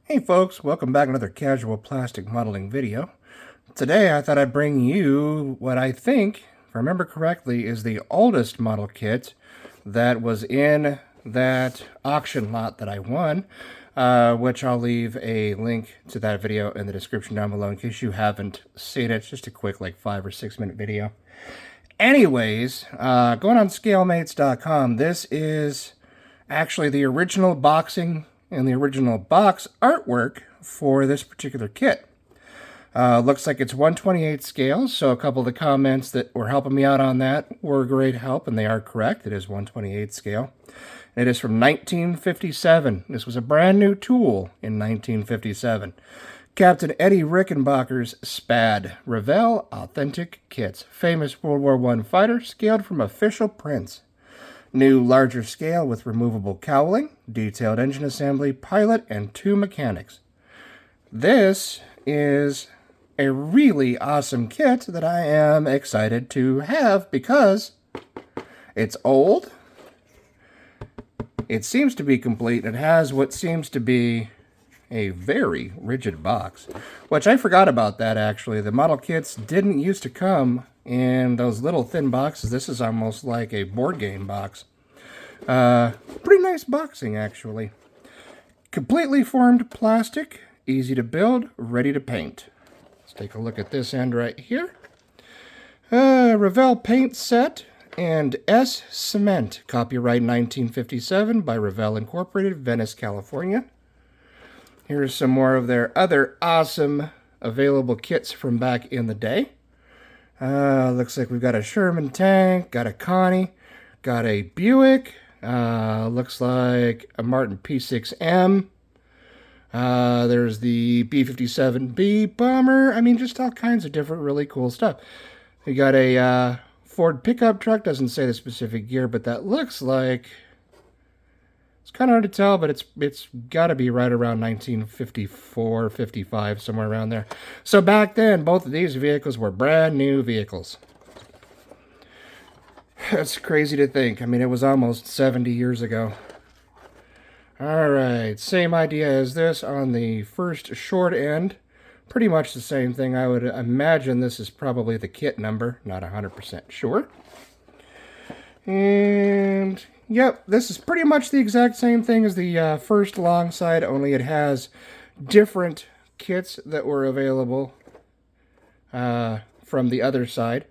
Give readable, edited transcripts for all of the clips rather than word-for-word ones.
Hey folks, welcome back to another casual plastic modeling video. Today I thought I'd bring you what I think, if I remember correctly, is the oldest model kit that was in that auction lot that I won, which I'll leave a link to that video in the description down below in case you haven't seen it. It's just a quick like 5 or 6 minute video. Anyways, going on scalemates.com, this is actually the original boxing and the original box artwork for this particular kit. Looks like it's 1/28 scale, so a couple of the comments that were helping me out on that were great help, and they are correct. It is 1/28 scale. It is from 1957. This was a brand new tool in 1957. Captain Eddie Rickenbacker's SPAD, Revell Authentic Kits. Famous World War I fighter, scaled from official prints. New larger scale with removable cowling, detailed engine assembly, pilot, and 2 mechanics. This is a really awesome kit that I am excited to have because it's old. It seems to be complete. It has what seems to be a very rigid box, which I forgot about that actually. The model kits didn't used to come in those little thin boxes. This is almost like a board game box. Pretty nice boxing actually. Completely formed plastic, easy to build, ready to paint. Let's take a look at this end right here. Revell paint set and S cement. Copyright 1957 by Revell Incorporated, Venice, California. Here's some more of their other awesome available kits from back in the day. Looks like we've got a Sherman tank, got a Connie, got a Buick, looks like a Martin P6M. There's the B-57B bomber. I mean, just all kinds of different really cool stuff. We got a Ford pickup truck. Doesn't say the specific year, but that looks like... It's kind of hard to tell, but it's got to be right around 1954, 55, somewhere around there. So back then, both of these vehicles were brand new vehicles. That's crazy to think. I mean, it was almost 70 years ago. Alright, same idea as this on the first short end. Pretty much the same thing. I would imagine this is probably the kit number. Not 100% sure. And... yep, this is pretty much the exact same thing as the first long side, only it has different kits that were available from the other side.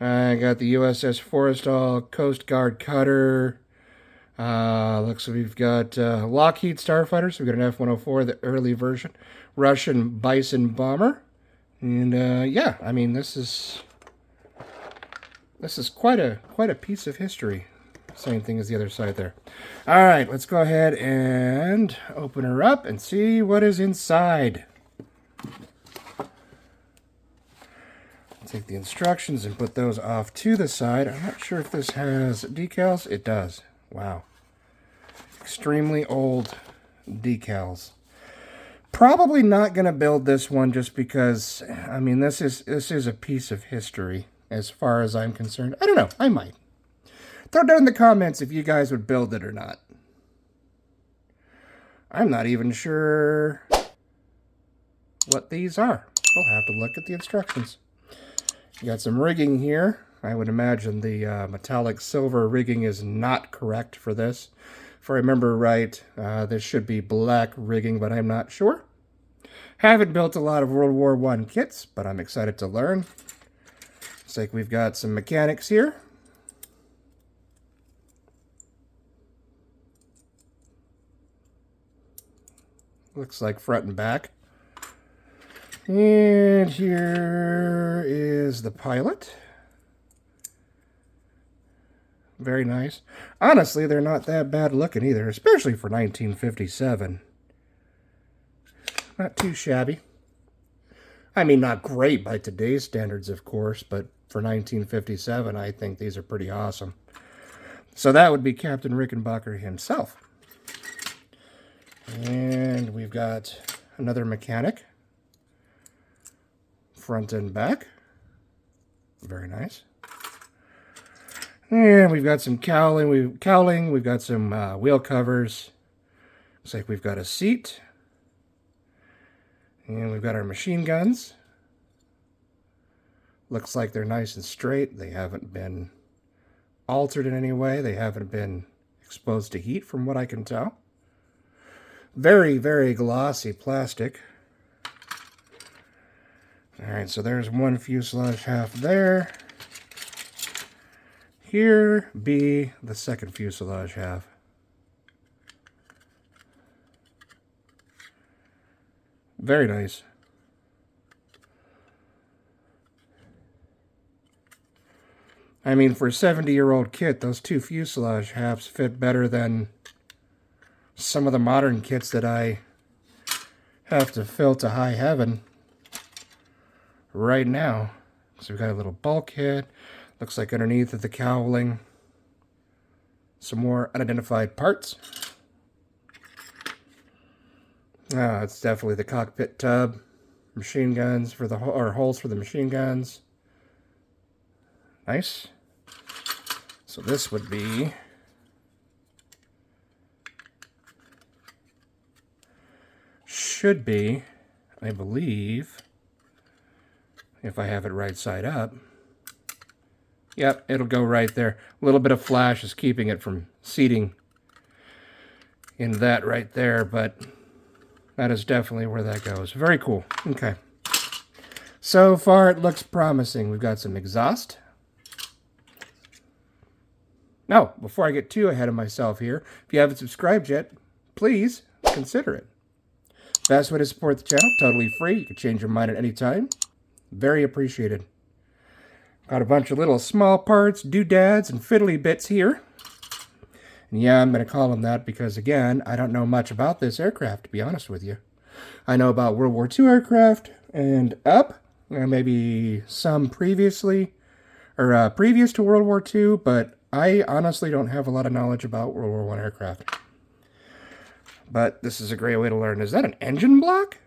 I got the USS Forrestal Coast Guard cutter. Looks like we've got Lockheed Starfighter, so we've got an F-104, the early version. Russian Bison bomber. And yeah, I mean, this is quite a piece of history. Same thing as the other side there. All right, let's go ahead and open her up and see what is inside. Take the instructions and put those off to the side. I'm not sure if this has decals. It does. Wow. Extremely old decals. Probably not going to build this one just because, I mean, this is a piece of history as far as I'm concerned. I don't know. I might. Throw down in the comments if you guys would build it or not. I'm not even sure what these are. We'll have to look at the instructions. You got some rigging here. I would imagine the metallic silver rigging is not correct for this. If I remember right, this should be black rigging, but I'm not sure. Haven't built a lot of World War I kits, but I'm excited to learn. Looks like we've got some mechanics here. Looks like front and back. And here is the pilot. Very nice. Honestly, they're not that bad looking either, especially for 1957. Not too shabby. I mean, not great by today's standards, of course, but for 1957, I think these are pretty awesome. So that would be Captain Rickenbacker himself. And we've got another mechanic. Front and back. Very nice. And we've got some cowling. We've got some wheel covers. Looks like we've got a seat. And we've got our machine guns. Looks like they're nice and straight. They haven't been altered in any way. They haven't been exposed to heat from what I can tell. Very, very glossy plastic. Alright, so there's one fuselage half there. Here be the second fuselage half. Very nice. I mean, for a 70-year-old kit, those two fuselage halves fit better than some of the modern kits that I have to fill to high heaven right now. So we've got a little bulkhead. Looks like underneath of the cowling, some more unidentified parts. It's definitely the cockpit tub. Machine guns for the holes for the machine guns. Nice. So this would be should be, I believe, if I have it right side up. Yep, it'll go right there. A little bit of flash is keeping it from seating in that right there, but that is definitely where that goes. Very cool. Okay. So far, it looks promising. We've got some exhaust. Now, before I get too ahead of myself here, if you haven't subscribed yet, please consider it. Best way to support the channel, totally free. You can change your mind at any time. Very appreciated. Got a bunch of little small parts, doodads, and fiddly bits here. And yeah, I'm going to call them that because, again, I don't know much about this aircraft, to be honest with you. I know about World War II aircraft and up, or maybe some previously, or previous to World War II, but I honestly don't have a lot of knowledge about World War I aircraft. But this is a great way to learn. Is that an engine block?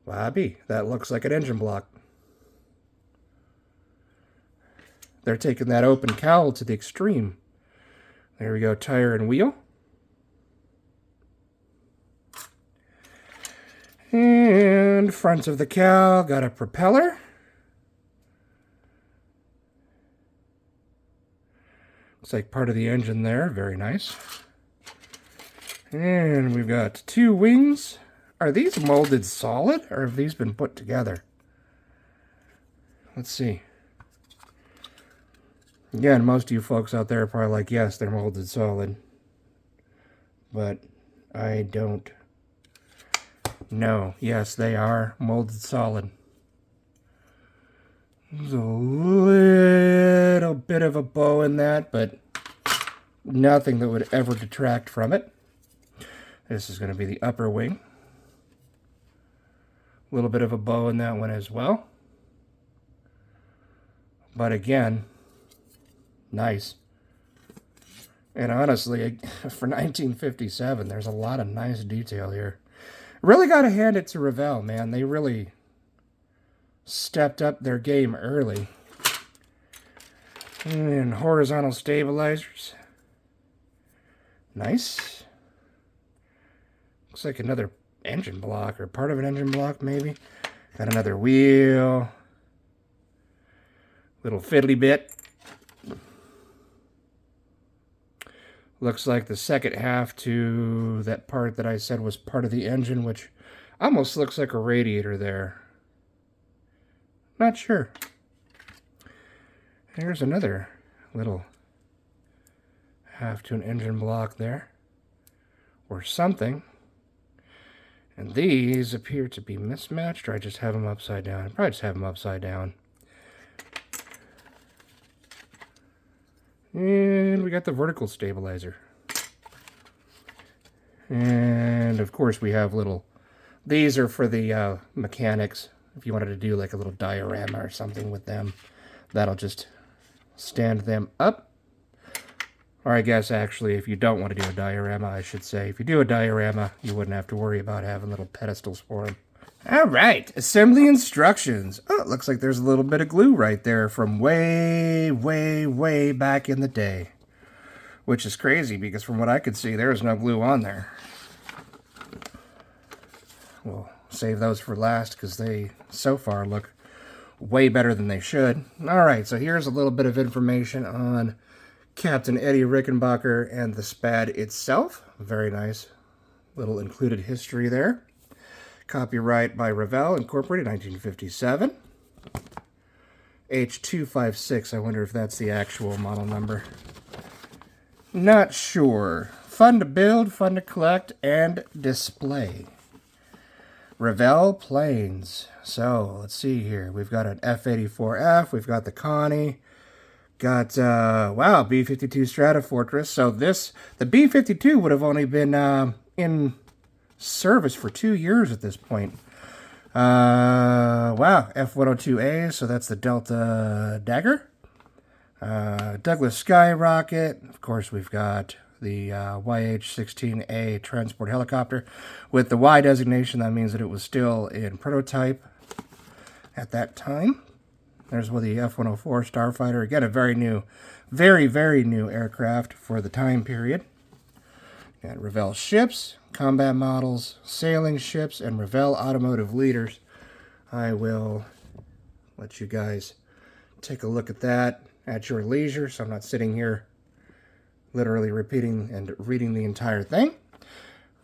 Wabby, that looks like an engine block. They're taking that open cowl to the extreme. There we go, tire and wheel. And front of the cowl, got a propeller. Looks like part of the engine there, very nice. And we've got two wings. Are these molded solid, or have these been put together? Let's see. Again, most of you folks out there are probably like, yes, they're molded solid. But I don't know. Yes, they are molded solid. There's a little bit of a bow in that, but nothing that would ever detract from it. This is going to be the upper wing. A little bit of a bow in that one as well. But again, nice. And honestly, for 1957, there's a lot of nice detail here. Really got to hand it to Revell, man. They really stepped up their game early. And horizontal stabilizers. Nice. Looks like another engine block, or part of an engine block, maybe. Got another wheel. Little fiddly bit. Looks like the second half to that part that I said was part of the engine, which almost looks like a radiator there. Not sure. Here's another little half to an engine block there. Or something. And these appear to be mismatched, or I just have them upside down. I probably just have them upside down. And we got the vertical stabilizer. And of course we have little, these are for the mechanics. If you wanted to do like a little diorama or something with them, that'll just stand them up. Or I guess actually if you don't want to do a diorama, I should say, if you do a diorama, you wouldn't have to worry about having little pedestals for them. Alright, assembly instructions. Oh, it looks like there's a little bit of glue right there from way, way, way back in the day. Which is crazy because from what I could see, there is no glue on there. We'll save those for last because they so far look way better than they should. Alright, so here's a little bit of information on Captain Eddie Rickenbacker and the SPAD itself. Very nice little included history there. Copyright by Revell, Incorporated, 1957. H256, I wonder if that's the actual model number. Not sure. Fun to build, fun to collect, and display. Revell planes. So, let's see here. We've got an F-84F, we've got the Connie, got, wow, B-52 Stratofortress. So the B-52 would have only been in service for 2 years at this point. Wow, F-102A, so that's the Delta Dagger. Douglas Skyrocket. Of course, we've got the YH-16A transport helicopter. With the Y designation, that means that it was still in prototype at that time. There's with the F-104 Starfighter. Again, a very new, very, very new aircraft for the time period. Got Revell ships, combat models, sailing ships, and Revell automotive leaders. I will let you guys take a look at that at your leisure, so I'm not sitting here literally repeating and reading the entire thing.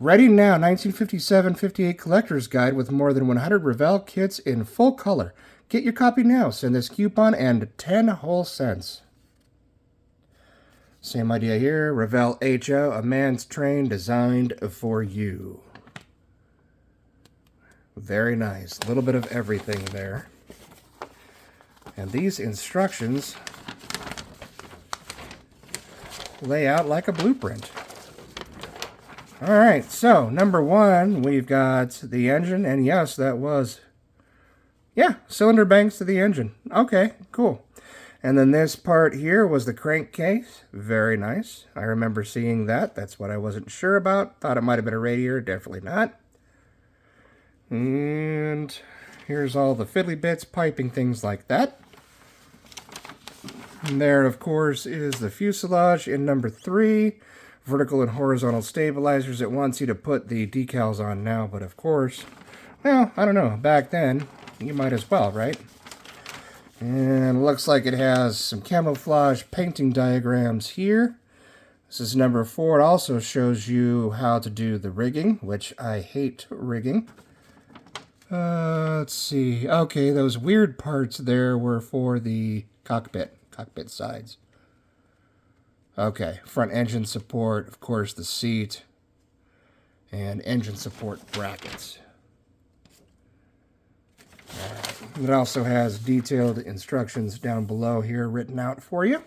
Ready now, 1957-58 Collector's Guide with more than 100 Revell kits in full color. Get your copy now. Send this coupon and 10 whole cents. Same idea here. Revell HO, a man's train designed for you. Very nice. A little bit of everything there. And these instructions lay out like a blueprint. Alright, so number one, we've got the engine, and yes, that was, yeah, cylinder banks to the engine. Okay, cool. And then this part here was the crankcase. Very nice. I remember seeing that. That's what I wasn't sure about. Thought it might have been a radiator. Definitely not. And here's all the fiddly bits, piping, things like that. And there, of course, is the fuselage in number 3. Vertical and horizontal stabilizers. It wants you to put the decals on now, but of course, well, I don't know. Back then, you might as well, right? And it looks like it has some camouflage painting diagrams here. This is number 4. It also shows you how to do the rigging, which I hate rigging. Let's see. Okay, those weird parts there were for the cockpit sides. Okay, front engine support, of course, the seat, and engine support brackets. It also has detailed instructions down below here written out for you.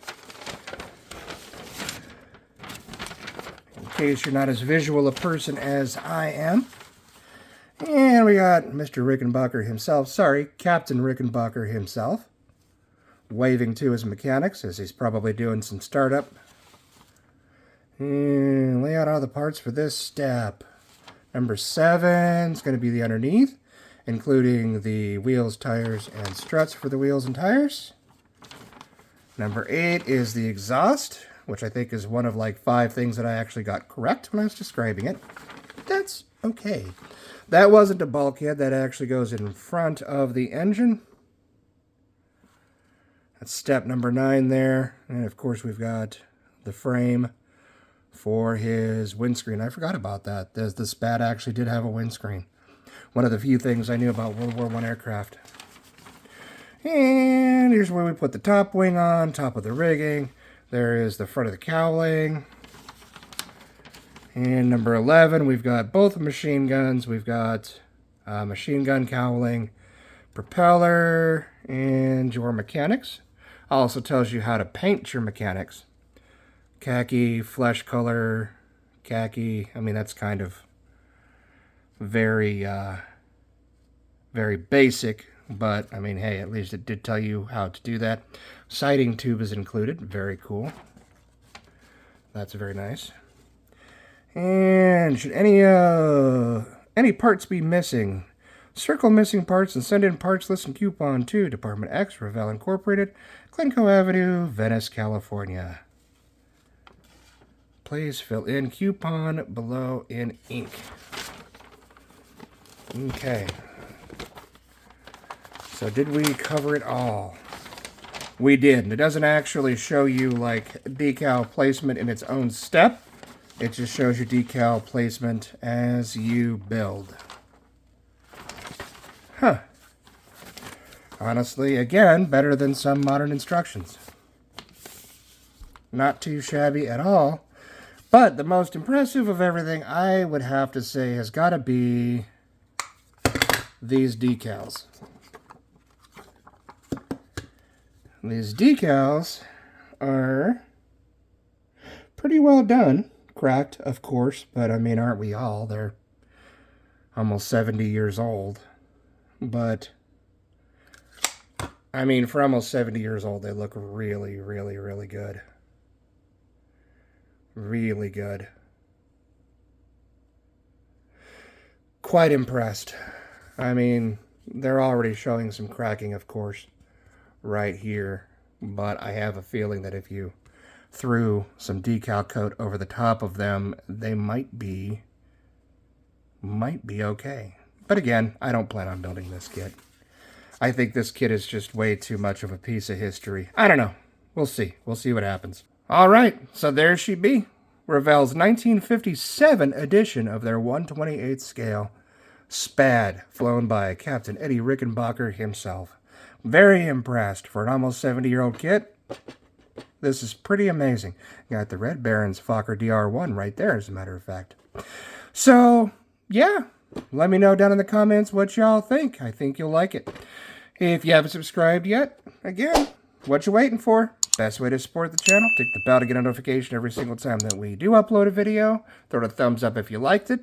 In case you're not as visual a person as I am. And we got Mr. Rickenbacker himself, sorry, Captain Rickenbacker himself, waving to his mechanics as he's probably doing some startup. And lay out all the parts for this step. Number 7 is going to be the underneath, including the wheels, tires, and struts for the wheels and tires. Number 8 is the exhaust, which I think is one of like 5 things that I actually got correct when I was describing it. That's okay. That wasn't a bulkhead. That actually goes in front of the engine. That's step number 9 there. And of course we've got the frame for his windscreen. I forgot about that. The SPAD actually did have a windscreen. One of the few things I knew about World War I aircraft. And here's where we put the top wing on, top of the rigging. There is the front of the cowling. And number 11, we've got both machine guns. We've got machine gun cowling, propeller, and your mechanics. Also tells you how to paint your mechanics. Khaki, flesh color, khaki. I mean, that's kind of very, very basic, but I mean, hey, at least it did tell you how to do that. Sighting tube is included. Very cool. That's very nice. And should any parts be missing? Circle missing parts and send in parts list and coupon to Department X, Revell Incorporated, Glencoe Avenue, Venice, California. Please fill in coupon below in ink. Okay. So did we cover it all? We did. And it doesn't actually show you like decal placement in its own step. It just shows you decal placement as you build. Huh. Honestly, again, better than some modern instructions. Not too shabby at all. But the most impressive of everything, I would have to say, has got to be these decals. These decals are pretty well done. Cracked, of course, but I mean, aren't we all? They're almost 70 years old. But, I mean, for almost 70 years old, they look really, really, really good. Really good. Quite impressed. I mean, they're already showing some cracking, of course, right here. But I have a feeling that if you threw some decal coat over the top of them, they might be okay. But again, I don't plan on building this kit. I think this kit is just way too much of a piece of history. I don't know. We'll see. We'll see what happens. All right, so there she be. Revell's 1957 edition of their 1/28 scale Spad, flown by Captain Eddie Rickenbacker himself. Very impressed for an almost 70-year-old kit. This is pretty amazing. Got the Red Baron's Fokker DR1 right there, as a matter of fact. So, yeah, let me know down in the comments what y'all think. I think you'll like it. If you haven't subscribed yet, again, what you waiting for? Best way to support the channel, tick the bell to get a notification every single time that we do upload a video. Throw it a thumbs up if you liked it.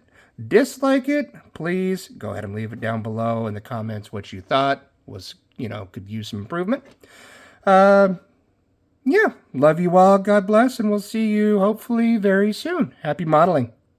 Dislike it, please go ahead and leave it down below in the comments what you thought was, could use some improvement. Yeah, love you all, God bless, and we'll see you hopefully very soon. Happy modeling.